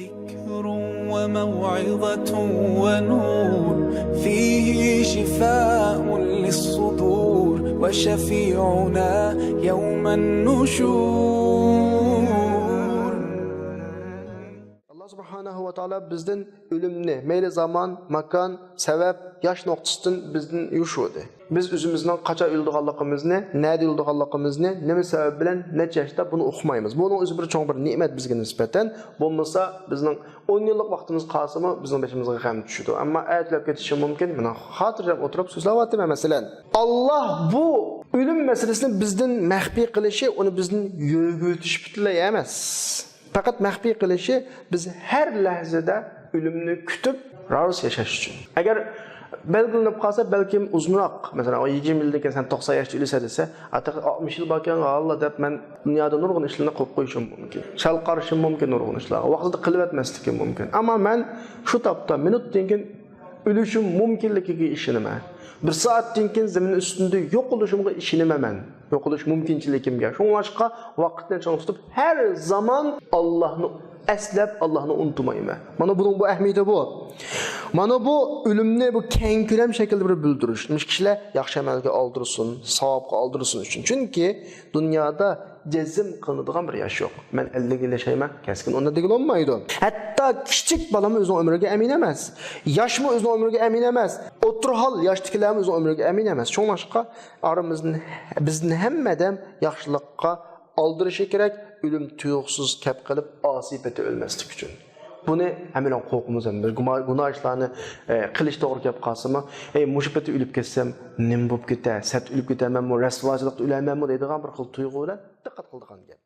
ذكر وموعظة ونور فيه شفاء للصدور وشفيعنا يوم النشور. Allah subhanahu wa ta'ala bizden ölümni, meyli zaman, makan, sebep, yaş noktasından bizden yuşudu. Biz özümüzden kaça öldüğanlığımızı, nerede öldüğanlığımızı, ne sebep bilen, ne yaşta bunu okumayımız. Bunun özü bir çok bir nimet bizge nispeten. Bulmasa bizden 10 yıllık vaktimiz kalsın bizim başımıza gam düşüdü. Ama ayetler geçişi mümkün. Bana hatırlayıp oturup sözlevatım mesela. Allah bu ölüm meselesini bizden mehbi kılışı, onu bizden yürütüş bitleyemez. Fakat mehbi kılışı biz her lahzada ölümünü kütüp razı yaşaş için. Eğer belgilenip kalsa belki uzunroq, mesela o 20 yildeki sen 90 yaşta ölse dese, artık 60 yıl bakyan Allah deb men dünyada nurgun işlerini qo'yib qo'yishim mumkin. Shal qarishim mumkin nurgun ishlarga. Vaqtida qilib etmaslikim mumkin. Ama men shu topda minutdan keyin ölüşüm mumkinligiga ishonaman. Bir soatdan keyin zamin ustida yo'q bo'lishimga ishonaman. Yo'q bo'lish mumkinchiligimga. Shunga vaqtni chang tutib her zaman Allohni eslep Allah'ını unutmayma. Mana bunun bu ehmiyeti bu. Mana bu ölümni bu keng ko'lam şekilde bir bildirish. Kişiler yaxshi amalga oldirsin, savobga oldirsin uchun. Chunki dunyoda jazm qilinadigan bir yaş yok. Men 50 yil yashayman, keskin onda degil olmaydi. Hatta kichik balam o'zining umriga amin emas. Yoshmi o'zining umriga amin emas. O'tirhol yoshdagilarimiz o'zining umriga amin emas. Shunga bizni hammadan yaxshilikqa aldırışı gerek, ölüm tuyuqsuz kep qilib asipeti ölmeslik üçün. Bunu hemen qo'rqimiz ham. Günah işlerini qilish to'g'ri kelib qolsa-mı, mushibati ölüp ketsem, nim bo'lib ketar, sat ölüp ketarman, rasvochilikda o'lamanmi deydigan bir xil tuyg'u bilan diqqat qildigan gap.